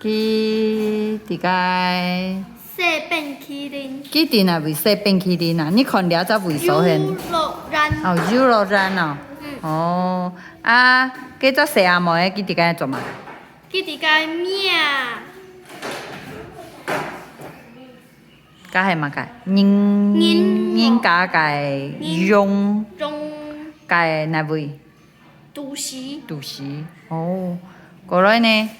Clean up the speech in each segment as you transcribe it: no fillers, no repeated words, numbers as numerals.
去伫个洗冰淇淋。去伫哪位洗冰淇淋啊？你看了才为所现。牛肉干。哦，牛肉干哦。嗯。哦，啊，叫做西阿毛的去伫个做嘛？去伫个面。甲迄嘛个人家个用个哪位？主席。主席。哦，过来呢？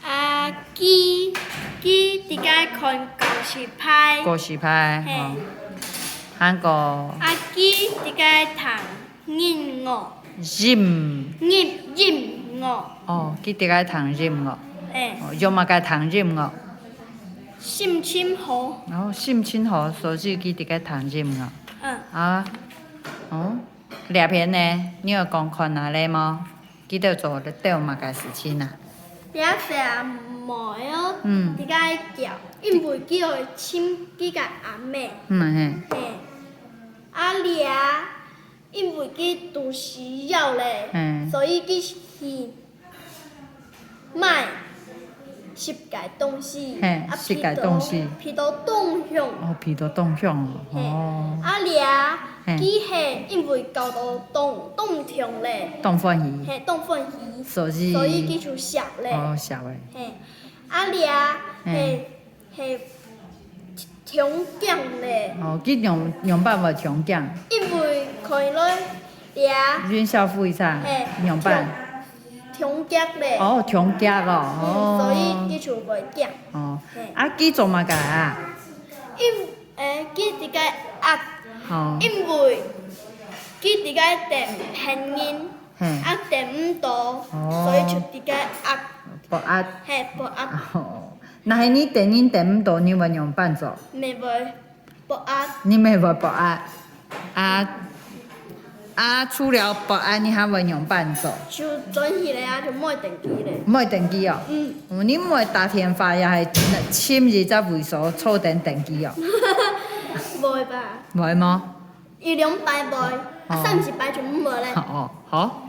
啊，鸡伫个看故事牌。故事牌。嘿。韩国。啊，鸡伫个读音乐。音乐。哦，去伫个读音乐。嘿。哦，用嘛个读音乐。心情好。然后心情好，所以去伫个读音乐。嗯。啊，哦，掠片呢？你有讲看哪里吗？记得做对嘛个事情啊？掠些毛哦，伫个叫，因为叫亲几个阿妹。嘿。嘿。啊掠，因为佮都需要咧，所以佮去买食个东西，啊食个东西，皮都动向。哦，皮都动向哦。啊掠，佮迄因为搞到动向咧。动粉鱼。嘿，动粉鱼。所以佮就熟咧。哦，熟诶。嘿，啊掠，嘿，冲奖咧。哦，去用办法冲奖。因为可以咧掠。元宵会上用办。冲奖咧。哦，冲奖哦。哦。所以佮就袂奖。哦。啊，几做嘛个啊？佮伫个压。哦。因为佮伫个电偏音，啊电唔到，所以就伫个压。博压。嘿，博压。哦。那係你電音電唔到，你會用伴奏？袂博壓。你咪會博壓？除了博壓，你還會用伴奏？就轉去咧啊，就冇電機咧。冇電機哦。你唔會打電話也係簽字才會所錯電機哦？袂吧？會嗎？伊2擺袂，啊3一擺就冇咧。哦，好。